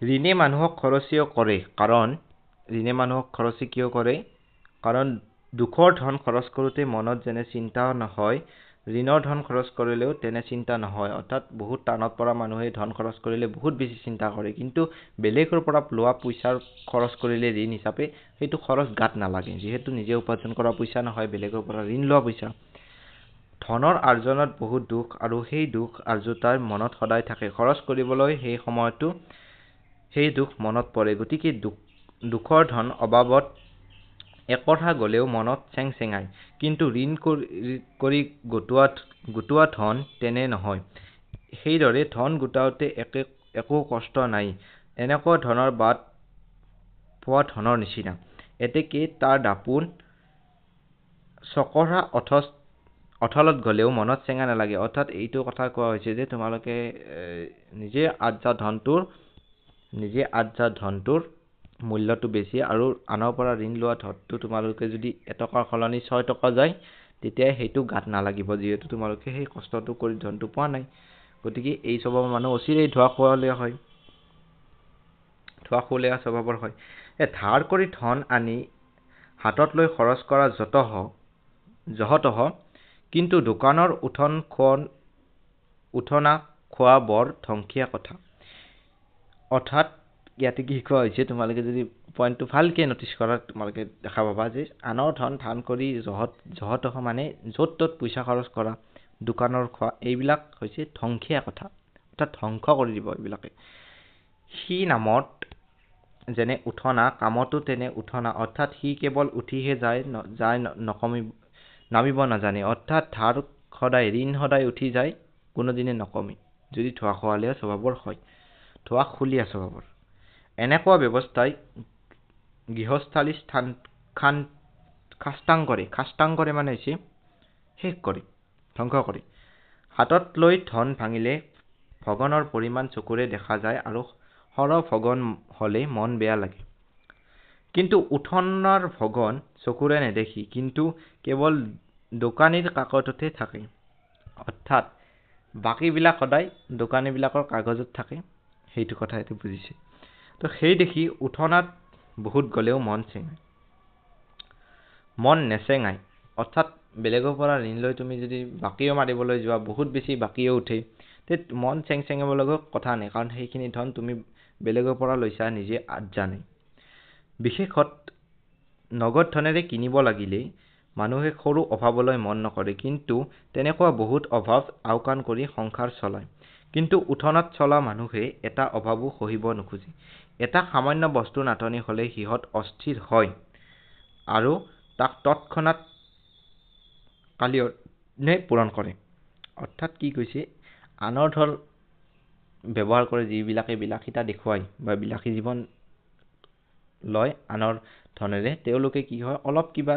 ঋণে মানুহক খৰচীয় কৰে কাৰণ ঋণে মানুহক খৰচী কিয় কৰে? কাৰণ দুখৰ ধন খৰচ কৰোঁতে মনত যেনে চিন্তা নহয়, ঋণৰ ধন খৰচ কৰিলেও তেনে চিন্তা নহয়। অৰ্থাৎ বহুত টানত পৰা মানুহে ধন খৰচ কৰিলে বহুত বেছি চিন্তা কৰে, কিন্তু বেলেগৰ পৰা লোৱা পইচাৰ খৰচ কৰিলে ঋণ হিচাপে সেইটো খৰচ গাত নালাগে, যিহেতু নিজে উপাৰ্জন কৰা পইচা নহয়, বেলেগৰ পৰা ঋণ লোৱা পইচা। ধনৰ আৰ্জনত বহুত দুখ আৰু সেই দুখ আৰ্জোতাৰ মনত সদায় থাকে। খৰচ কৰিবলৈ সেই সময়তো সেই দুখ মনত পৰে। গতিকে দুখৰ ধন অবাবত একথা গলেও মনত চেং চেঙায়, কিন্তু ঋণ কৰি গোটোৱা ধন তেনে নহয়। সেইদৰে ধন গোটাওঁতে একো কষ্ট নাই, এনেকুৱা ধনৰ বাট পোৱা ধনৰ নিচিনা। এতেকে তাৰ দাপোন চকৰা অথলত গলেও মনত চেঙা নালাগে। অৰ্থাৎ এইটো কথা কোৱা হৈছে যে তোমালোকে নিজে আৰ্জা ধনটোৰ মূল্যটো বেছি, আৰু আনৰ পৰা ঋণ লোৱা ধনটো তোমালোকে যদি এটকাৰ সলনি 6 টকা যায়, তেতিয়া সেইটো গাত নালাগিব, যিহেতু তোমালোকে সেই কষ্টটো কৰি ধনটো পোৱা নাই। গতিকে এই স্বভাৱৰ মানুহ অচিৰেই ধোৱা স্বভাৱৰ হয়। ধাৰ কৰি ধন আনি হাতত লৈ খৰচ কৰা জহতহ, কিন্তু দোকানৰ উঠনা খোৱা বৰ ধ্বংসীয়া কথা। অৰ্থাৎ ইয়াতে কি কোৱা হৈছে, তোমালোকে যদি পইণ্টটো ভালকে নটিচ কৰা, তোমালোকে দেখা পাবা যে আনৰ ধন ধান কৰি জহতহ মানে য'ত ত'ত পইচা খৰচ কৰা, দোকানৰ খোৱা, এইবিলাক হৈছে ধ্বংসীয়া কথা। অৰ্থাৎ ধ্বংস কৰি দিব এইবিলাকে। সি নামত যেনে উঠনা, কামতো তেনে উঠনা। অৰ্থাৎ সি কেৱল উঠিহে যায় নামিব নাজানে। অৰ্থাৎ ঋণ সদায় উঠি যায়, কোনোদিনে নকমে, যদি ধোঁৱাখুলীয়া স্বভাৱৰ হয়। এনেকুৱা ব্যৱস্থাই গৃহস্থালী খাস্তাং কৰে মানে হৈছে শেষ কৰে, ধ্বংস কৰে। হাতত লৈ ধন ভাঙিলে ভগনৰ পৰিমাণ চকুৰে দেখা যায়, আৰু সৰহ ভগন হলে মন বেয়া লাগে। কিন্তু উঠনাৰ ভগন চকুৰে নেদেখি, কিন্তু কেৱল দোকানীৰ কাকতহে থাকে। অৰ্থাৎ বাকীবিলাক সদায় দোকানীবিলাকৰ কাগজত থাকে, সেইটো কথা এইটো বুজিছে। তো সেই দেখি উঠনাত বহুত গলেও মন নেচেঙায়। অৰ্থাৎ বেলেগৰ পৰা ঋণ লৈ তুমি যদি বাকীও মাৰিবলৈ যোৱা, বহুত বেছি বাকীও উঠে, তে মন চেঙিব লগা কথা নাই, কাৰণ সেইখিনি ধন তুমি বেলেগৰ পৰা লৈছা, নিজে আৰ্জা নাই। বিশেষত নগদ ধনেৰে কিনিব লাগিলে মানুহে সৰু অভাৱলৈ মন নকৰে, কিন্তু তেনেকুৱা বহুত অভাৱ আওকাণ কৰি সংসাৰ চলায়। কিন্তু উঠনাত চলা মানুহে এটা অভাৱো সহিব নোখোজে। এটা সামান্য বস্তুৰ নাটনি হলে সিহঁত অস্থিৰ হয়, আৰু তাক তৎক্ষণাৎ কালিয়নে পূৰণ কৰে। অৰ্থাৎ কি কৈছে, আনৰ ধন ব্যৱহাৰ কৰে, যিবিলাকে বিলাসিতা দেখুৱায় বা বিলাসী জীৱন লয় আনৰ ধনেৰে, তেওঁলোকে কি হয়, অলপ কিবা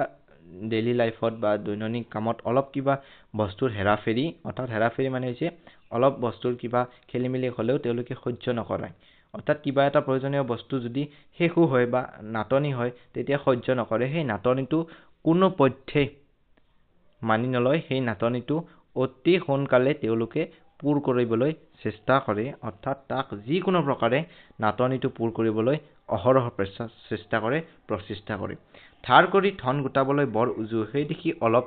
ডেইলি লাইফত বা দৈনন্দিন কামত অলপ কিবা বস্তুৰ হেৰাফেৰি, অৰ্থাৎ হেৰাফেৰি মানে হৈছে অলপ বস্তুৰ কিবা খেলি মেলি হলেও তেওঁলোকে সহ্য নকৰায়। অৰ্থাৎ কিবা এটা প্ৰয়োজনীয় বস্তু যদি শেষো হয় বা নাটনি হয়, তেতিয়া সহ্য নকৰে। সেই নাটনিটো কোনো পধ্যে মানি নলয়, সেই নাটনিটো অতি সোনকালে তেওঁলোকে পূৰ কৰিবলৈ চেষ্টা কৰে। অৰ্থাৎ তাক যিকোনো প্ৰকাৰে নাটনিটো পূৰ কৰিবলৈ অহৰহ চেষ্টা কৰে, প্ৰচেষ্টা কৰে। ধাৰ কৰি ধন গোটাবলৈ বৰ উজু, সেই দেখি অলপ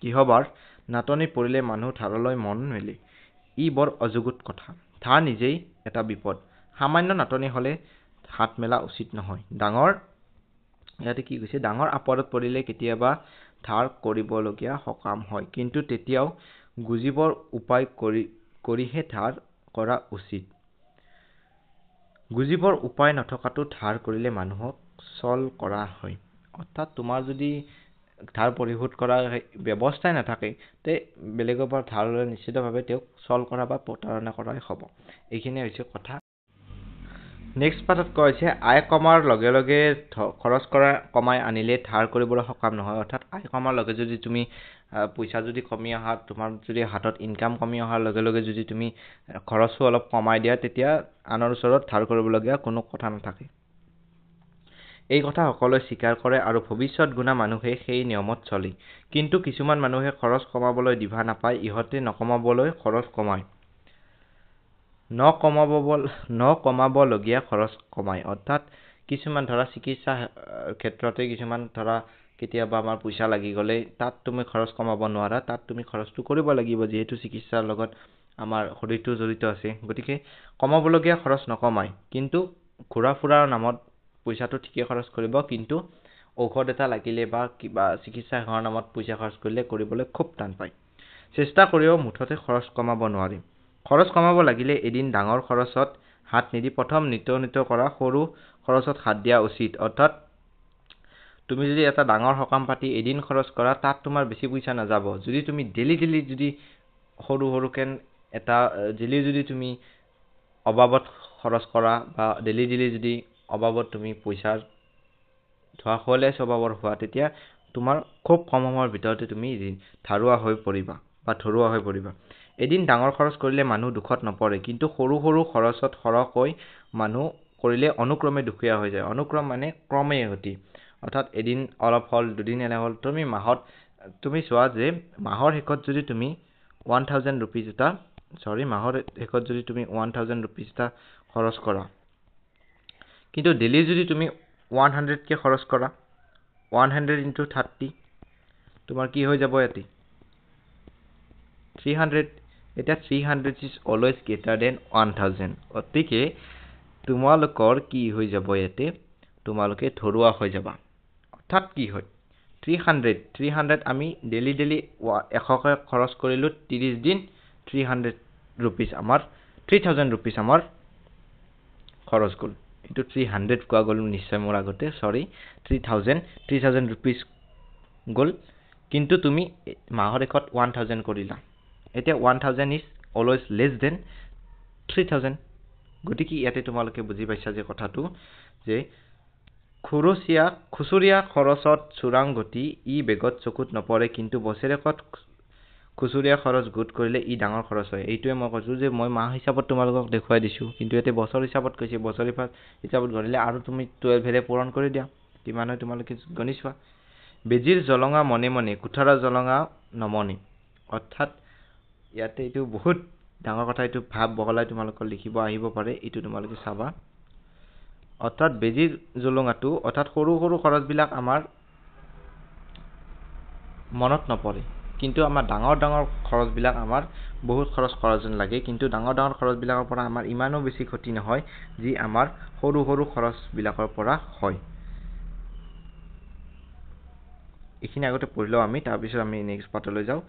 কিহবাৰ নাটনি পৰিলে মানুহ ধাৰলৈ মন মেলে। ই বৰ অযুগুত কথা। ধাৰ নিজেই এটা বিপদ। সামান্য নাটনি হলে হাত মেলা উচিত নহয়। ইয়াতে কি কৈছে, ডাঙৰ আপদত পৰিলে কেতিয়াবা ধাৰ কৰিবলগীয়া সকাম হয়, কিন্তু তেতিয়াও গুজিবৰ উপায় কৰিহে ধাৰ কৰা উচিত। গুজিবৰ উপায় নথকাটো ধাৰ কৰিলে মানুহক চল কৰা হয়। অৰ্থাৎ তোমাৰ যদি ধাৰ পৰিশোধ কৰাৰ ব্যৱস্থাই নাথাকে, তে বেলেগৰ পৰা ধাৰ লৈ নিশ্চিতভাৱে তেওঁক চল কৰা বা প্ৰতাৰণা কৰাই হ'ব। এইখিনি হৈছে কথা। নেক্সট পাৰ্টত কোৱা হৈছে, আয় কমাৰ লগে লগে খৰচ কৰা কমাই আনিলে ধাৰ কৰিবলৈ সকাম নহয়। অৰ্থাৎ আয় কমাৰ লগে যদি তুমি পইচা যদি কমি অহা, তোমাৰ যদি হাতত ইনকাম কমি অহাৰ লগে লগে যদি তুমি খৰচো অলপ কমাই দিয়া, তেতিয়া আনৰ ওচৰত ধাৰ কৰিবলগীয়া কোনো কথা নাথাকে। এই কথা সকলোৱে স্বীকাৰ কৰে, আৰু ভৱিষ্যত গুণা মানুহে সেই নিয়মত চলে। কিন্তু কিছুমান মানুহে খৰচ কমাবলৈ দিভা নাপায়, ইহঁতে নকমাবলৈ খৰচ কমায়। নকমাবলগীয়া খৰচ কমায়। অৰ্থাৎ কিছুমান ধৰা চিকিৎসা ক্ষেত্ৰতে কিছুমান ধৰা কেতিয়াবা আমাৰ পইচা লাগি গ'লে তাত তুমি খৰচ কমাব নোৱাৰা, তাত তুমি খৰচটো কৰিব লাগিব, যিহেতু চিকিৎসাৰ লগত আমাৰ শৰীৰটো জড়িত আছে। গতিকে কমাবলগীয়া খৰচ নকমায়, কিন্তু ঘূৰা ফুৰাৰ নামত পইচাটো ঠিকে খৰচ কৰিব, কিন্তু ঔষধ এটা লাগিলে বা কিবা চিকিৎসা সেৱাৰ নামত পইচা খৰচ কৰিলে কৰিবলৈ খুব টান পায়। চেষ্টা কৰিও মুঠতে খৰচ কমাব নোৱাৰি। খৰচ কমাব লাগিলে এদিন ডাঙৰ খৰচত হাত নিদি প্ৰথম নিত কৰা সৰু খৰচত হাত দিয়া উচিত। অৰ্থাৎ তুমি যদি এটা ডাঙৰ সকাম পাতি এদিন খৰচ কৰা, তাত তোমাৰ বেছি পইচা নাযাব। যদি তুমি ডেইলি যদি সৰুকেন এটা যদি তুমি অবাবত খৰচ কৰা বা ডেইলি যদি অবাবত তুমি পইচাৰ হ'লে স্বভাৱৰ হোৱা, তেতিয়া তোমাৰ খুব কম সময়ৰ ভিতৰতে তুমি ধৰুৱা হৈ পৰিবা। এদিন ডাঙৰ খৰচ কৰিলে মানুহ দুখত নপৰে, কিন্তু সৰু খৰচত সৰহকৈ মানুহ কৰিলে অনুক্ৰমে দুখীয়া হৈ যায়। অনুক্ৰম মানে ক্ৰমেই গতি। অৰ্থাৎ এদিন অলপ হ'ল, দুদিন এনে হ'ল, তুমি চোৱা যে মাহৰ শেষত যদি তুমি 1000 rupees এটা খৰচ কৰা, কিন্তু ডেইলি যদি তুমি 100কে খৰচ কৰা, 100 into 30, তোমাৰ কি হৈ যাব ইয়াতে 300। এতিয়া 300 is always greater than 1000। গতিকে তোমালোকৰ কি হৈ যাব ইয়াতে, তোমালোকে ধৰুৱা হৈ যাবা। অৰ্থাৎ কি হয় 300 আমি ডেইলি 100কে খৰচ কৰিলোঁ 30 দিন, 3000 rupees আমাৰ খৰচ গ'ল। এইটো 300 কোৱা গ'ল নিশ্চয় মোৰ আগতে, 3000 rupees গ'ল, কিন্তু তুমি মাহৰ শেষত 1000 কৰিলা। এতিয়া 1000 is always less than 3000। গতিকে ইয়াতে তোমালোকে বুজি পাইছা যে কথাটো যে খুচুৰীয়া খৰচত চোৰাং গতি, ই বেগত চকুত নপৰে, কিন্তু বছৰেকত খুচুৰীয়া খৰচ গোট কৰিলে ই ডাঙৰ খৰচ হয়। এইটোৱে মই কৈছোঁ যে মই মাহ হিচাপত তোমালোকক দেখুৱাই দিছোঁ, কিন্তু ইয়াতে বছৰ হিচাপত কৈছে। বছৰ হিচাপত গঢ়িলে আৰু তুমি 12ৰে পূৰণ কৰি দিয়া, কিমান হয় তোমালোকে গণি চোৱা। বেজীৰ জলঙা মনে মনে, কুঠাৰৰ জলঙা নমনে। অৰ্থাৎ ইয়াতে এইটো বহুত ডাঙৰ কথা, এইটো ভাৱ বহলাই তোমালোকৰ লিখিব আহিব পাৰে, এইটো তোমালোকে চাবা। অৰ্থাৎ বেজীৰ জলঙাটো, অৰ্থাৎ সৰু খৰচবিলাক আমাৰ মনত নপৰে, কিন্তু আমাৰ ডাঙৰ খৰচবিলাক আমাৰ বহুত খৰচ কৰা যেন লাগে, কিন্তু ডাঙৰ খৰচবিলাকৰ পৰা আমাৰ ইমানো বেছি ক্ষতি নহয়, যি আমাৰ সৰু খৰচবিলাকৰ পৰা হয়। এইখিনি আগতে পঢ়িলেও আমি, তাৰপিছত আমি নেক্সট পাৰ্টলৈ যাওঁ।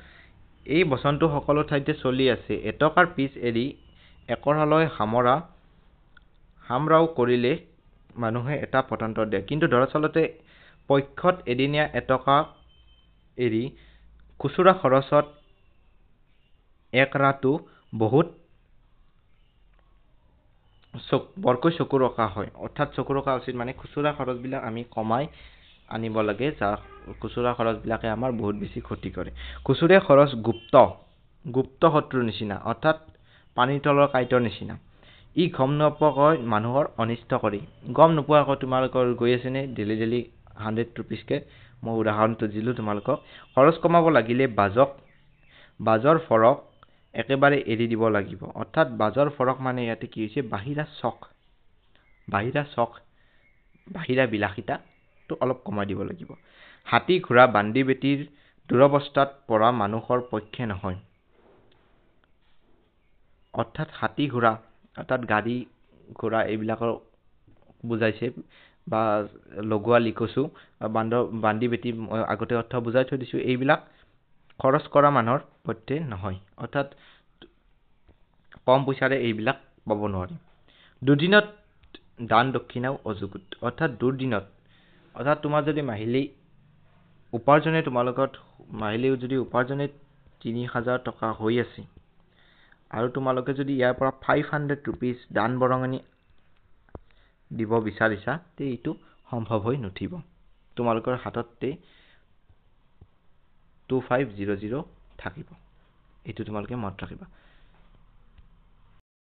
এই বচনটো সকলো ঠাইতে চলি আছে। এটকাৰ পিছ এৰি একৰহালৈ হামৰাও কৰিলে মানুহে এটা পতন্তৰ দিয়ে। কিন্তু দৰাচলতে পক্ষত এদিনীয়া এটকা এৰি খুচুৰা খৰচত একৰাটো বহুত বৰকৈ চকু ৰখা হয়। অৰ্থাৎ চকু ৰখা উচিত, মানে খুচুৰা খৰচবিলাক আমি কমাই আনিব লাগে, যাৰ খুচুৰা খৰচবিলাকে আমাৰ বহুত বেছি ক্ষতি কৰে। খুচুৰীয়া খৰচ গুপ্ত শত্ৰুৰ নিচিনা, অৰ্থাৎ পানীৰ তলৰ কাঁইটৰ নিচিনা। ই গম নোপোৱাকৈ মানুহৰ অনিষ্ট কৰি। গম নোপোৱাকৈ তোমালোকৰ গৈ আছেনে ডেইলি 100 rupeesকে, মই উদাহৰণটো দিলোঁ তোমালোকক। খৰচ কমাব লাগিলে বাজৰ ফৰক একেবাৰে এৰি দিব লাগিব। অৰ্থাৎ বাজৰ ফৰক মানে ইয়াতে কি হৈছে, বাহিৰা বিলাসিতাটো অলপ কমাই দিব লাগিব। হাতী ঘোঁৰা বান্দি বেটিৰ দুৰৱস্থাত পৰা মানুহৰ পক্ষে নহয়। অৰ্থাৎ হাতী ঘোঁৰা, অৰ্থাৎ গাড়ী ঘোঁৰা এইবিলাকৰ বুজাইছে, বা লগোৱা লিখছো, বান্দি বেটি আগতে অৰ্থ বুজাই থৈ দিছোঁ। এইবিলাক খৰচ কৰা মানুহৰ পক্ষে নহয়, অৰ্থাৎ কম পইচাৰে এইবিলাক পাব নোৱাৰি। দুদিনত দান দক্ষিণাও অযুগুত। অৰ্থাৎ অৰ্থাৎ তোমাৰ যদি মাহিলী যদি উপাৰ্জনে 3000 টকা হৈ আছে, আৰু তোমালোকে যদি ইয়াৰ পৰা 500 rupees দান বৰঙণি দিব বিচাৰিছা, তে এইটো সম্ভৱ হৈ নুঠিব। তোমালোকৰ হাততে 2500 থাকিব, এইটো তোমালোকে মনত ৰাখিবা।